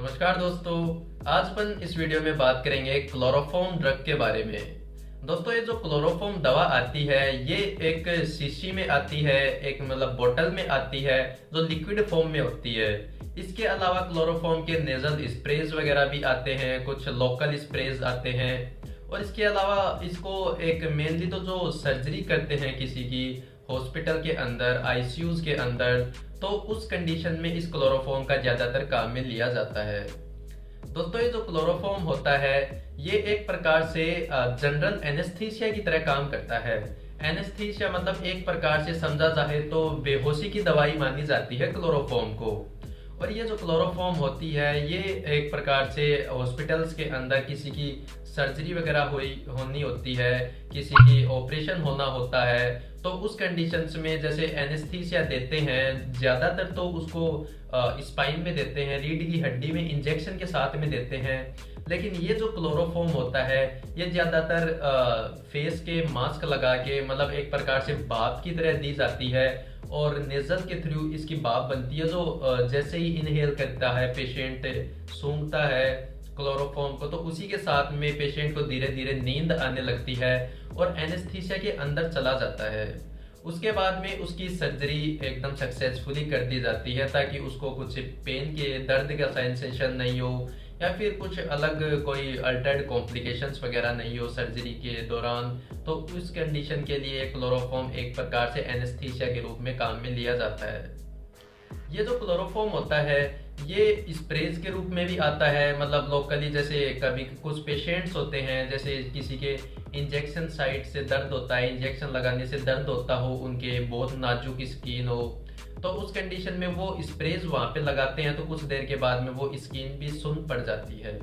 नमस्कार दोस्तों। आज अपन इस वीडियो में बात करेंगे क्लोरोफॉर्म ड्रग के बारे में। दोस्तों, ये जो क्लोरोफॉर्म दवा आती है ये एक शीशी में आती है, एक बोतल में आती है जो लिक्विड फॉर्म में होती है। इसके अलावा क्लोरोफॉर्म के नेजल स्प्रेज वगैरह भी आते हैं, कुछ लोकल स्प्रेज आते हैं। और इसके अलावा इसको एक मेनली तो जो सर्जरी करते हैं किसी की हॉस्पिटल के अंदर, आईसीयूज के अंदर, तो उस कंडीशन में इस क्लोरोफॉर्म का ज्यादातर काम में लिया जाता है। दोस्तों, ये जो क्लोरोफॉर्म होता है ये एक प्रकार से जनरल एनेस्थीसिया की तरह काम करता है। एनेस्थीसिया मतलब एक प्रकार से समझा जाए तो बेहोशी की दवाई मानी जाती है क्लोरोफॉर्म को। और ये जो क्लोरोफॉर्म होती है ये एक प्रकार से हॉस्पिटल्स के अंदर किसी की सर्जरी वगैरह होनी होती है, किसी की ऑपरेशन होना होता है, तो उस कंडीशंस में जैसे एनेस्थीसिया देते हैं, ज्यादातर तो उसको स्पाइन में देते हैं, रीढ़ की हड्डी में इंजेक्शन के साथ में देते हैं। लेकिन ये जो क्लोरोफॉर्म होता है ये ज्यादातर फेस के मास्क लगा के एक प्रकार से भाप की तरह दी जाती है और नेजल के थ्रू इसकी भाप बनती है, जो जैसे ही इनहेल करता है पेशेंट, सूंघता है क्लोरोफॉर्म को, तो उसी के साथ में पेशेंट को धीरे धीरे नींद आने लगती है और एनेस्थीसिया के अंदर चला जाता है। उसके बाद में उसकी सर्जरी एकदम सक्सेसफुली कर दी जाती है ताकि उसको कुछ पेन के दर्द का सेंसेशन नहीं हो या फिर कुछ अलग कोई अल्टर्ड कॉम्प्लिकेशंस वगैरह नहीं हो सर्जरी के दौरान। तो उस कंडीशन के लिए क्लोरोफॉर्म एक प्रकार से एनेस्थीसिया के रूप में काम में लिया जाता है। ये जो क्लोरोफॉर्म होता है ये स्प्रेज के रूप में भी आता है, लोकली, जैसे कभी कुछ पेशेंट्स होते हैं जैसे किसी के इंजेक्शन साइट से दर्द होता है, इंजेक्शन लगाने से दर्द होता हो, उनके बहुत नाजुक स्किन हो, तो उस कंडीशन में वो स्प्रेज वहां पे लगाते हैं तो कुछ देर के बाद में वो स्किन भी सुन्न पड़ जाती है।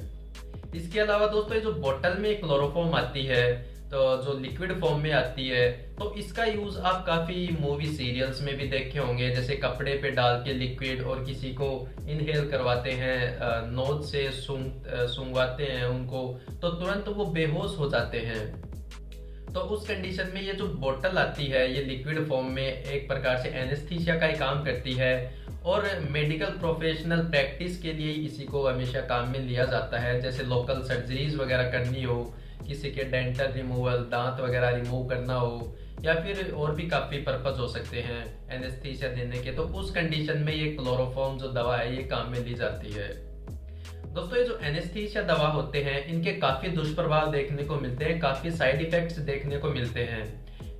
इसके अलावा दोस्तों, ये जो बोतल में क्लोरोफॉर्म आती है तो जो लिक्विड फॉर्म में आती है, तो इसका यूज आप काफी मूवी सीरियल्स में भी देखे होंगे, जैसे कपड़े पे डाल के लिक्विड और किसी को इनहेल करवाते हैं, नोज से सूंघवाते हैं उनको, तो तुरंत वो बेहोश हो जाते हैं। तो उस कंडीशन में ये जो बोतल आती है ये लिक्विड फॉर्म में एक प्रकार से एनेस्थीसिया का ही काम करती है और मेडिकल प्रोफेशनल प्रैक्टिस के लिए इसी को हमेशा काम में लिया जाता है। जैसे लोकल सर्जरीज वगैरह करनी हो, किसी के डेंटल रिमूवल, दांत वगैरह रिमूव करना हो, या फिर और भी काफी पर्पज हो सकते हैं एनेस्थीसिया देने के, तो उस कंडीशन में ये क्लोरोफॉर्म जो दवा है ये काम में ली जाती है। दोस्तों, ये जो एनेस्थीसिया दवा होते हैं इनके काफी दुष्प्रभाव देखने को मिलते हैं, काफी साइड इफेक्ट्स देखने को मिलते हैं।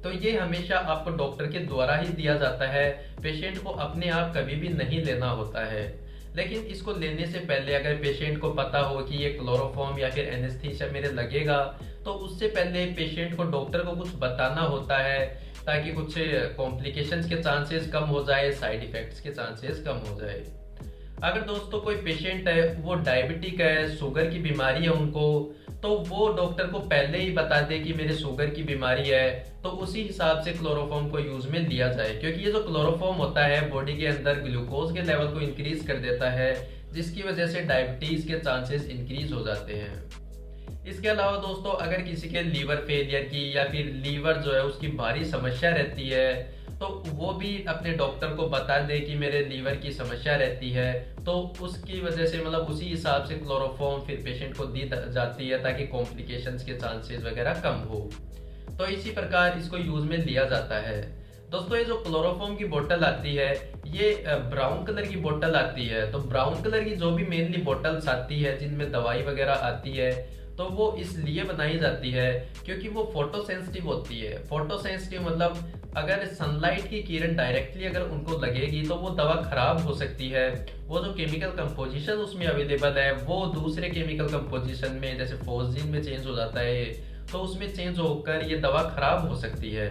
तो ये हमेशा आपको डॉक्टर के द्वारा ही दिया जाता है, पेशेंट को अपने आप कभी भी नहीं लेना होता है। लेकिन इसको लेने से पहले अगर पेशेंट को पता हो कि ये क्लोरोफॉर्म या फिर एनेस्थीसिया मेरे लगेगा, तो उससे पहले पेशेंट को डॉक्टर को कुछ बताना होता है ताकि कुछ कॉम्प्लिकेशंस के चांसेस कम हो जाए, साइड इफेक्ट्स के चांसेस कम हो जाए। अगर दोस्तों कोई पेशेंट है वो डायबिटिक है, शुगर की बीमारी है उनको, तो वो डॉक्टर को पहले ही बता दे कि मेरे शुगर की बीमारी है, तो उसी हिसाब से क्लोरोफॉर्म को यूज में लिया जाए, क्योंकि ये जो क्लोरोफॉर्म होता है बॉडी के अंदर ग्लूकोज के लेवल को इंक्रीज कर देता है, जिसकी वजह से डायबिटीज के चांसेस इंक्रीज हो जाते हैं। इसके अलावा दोस्तों, अगर किसी के लीवर फेलियर की या फिर लीवर जो है उसकी भारी समस्या रहती है, तो वो भी अपने डॉक्टर को बता दे कि मेरे लीवर की समस्या रहती है, तो उसकी वजह से उसी हिसाब से क्लोरोफॉर्म फिर पेशेंट को दी जाती है ताकि कॉम्प्लिकेशंस के चांसेस वगैरह कम हो। तो इसी प्रकार इसको यूज में लिया जाता है। दोस्तों, ये जो क्लोरोफॉर्म की बोतल आती है ये ब्राउन कलर की बोतल आती है। तो ब्राउन कलर की जो भी मेनली बोतल्स आती है जिनमें दवाई वगैरह आती है, तो वो इसलिए बनाई जाती है क्योंकि वो फोटो सेंसिटिव होती है। फोटो सेंसिटिव अगर सनलाइट की किरण डायरेक्टली अगर उनको लगेगी तो वो दवा खराब हो सकती है। वो जो केमिकल कंपोजिशन उसमें अवेलेबल है वो दूसरे केमिकल कंपोजिशन में, जैसे फोस्जीन में चेंज हो जाता है, तो उसमें चेंज होकर ये दवा खराब हो सकती है।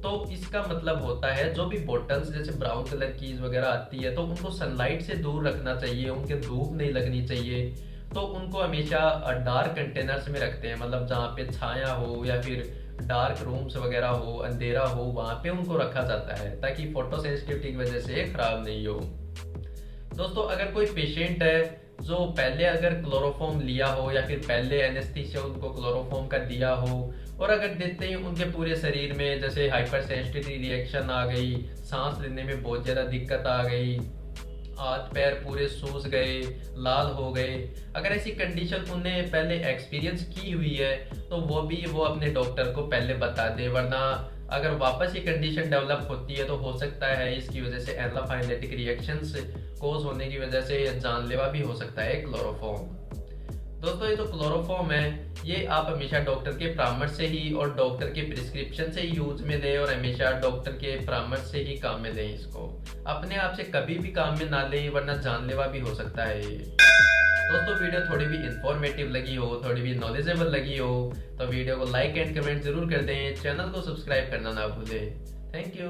तो इसका मतलब होता है जो भी बोटल्स जैसे ब्राउन कलर की वगैरह आती है तो उनको सनलाइट से दूर रखना चाहिए, उनके धूप नहीं लगनी चाहिए। तो उनको हमेशा डार्क कंटेनर्स में रखते हैं, जहाँ पे छाया हो या फिर डार्क रूम्स वगैरह हो, अंधेरा हो, वहां पे उनको रखा जाता है ताकि फोटो सेंसिटिविटी की वजह से खराब नहीं हो। दोस्तों, अगर कोई पेशेंट है जो पहले अगर क्लोरोफॉर्म लिया हो या फिर पहले एनेस्थीसिया उनको क्लोरोफॉर्म का दिया हो और अगर देते ही उनके पूरे शरीर में जैसे हाइपर सेंसिटिविटी रिएक्शन आ गई, सांस लेने में बहुत ज्यादा दिक्कत आ गई, हाथ पैर पूरे सूज गए, लाल हो गए। अगर ऐसी कंडीशन उन्हें पहले एक्सपीरियंस की हुई है तो वो अपने डॉक्टर को पहले बता दे, वरना अगर वापस ये कंडीशन डेवलप होती है तो हो सकता है इसकी वजह से एनाफाइलेटिक रिएक्शंस कोज होने की वजह से जानलेवा भी हो सकता है क्लोरोफॉर्म। दोस्तों ये जो क्लोरोफॉर्म है ये आप हमेशा डॉक्टर के परामर्श से ही और डॉक्टर के प्रिस्क्रिप्शन से यूज में लें और हमेशा डॉक्टर के परामर्श से ही काम में लें। इसको अपने आप से कभी भी काम में ना लें, वरना जानलेवा भी हो सकता है ये। दोस्तों वीडियो थोड़ी भी इंफॉर्मेटिव लगी हो, थोड़ी भी नॉलेजेबल लगी हो तो वीडियो को लाइक एंड कमेंट जरूर कर दें। चैनल को सब्सक्राइब करना ना भूलें। Thank you.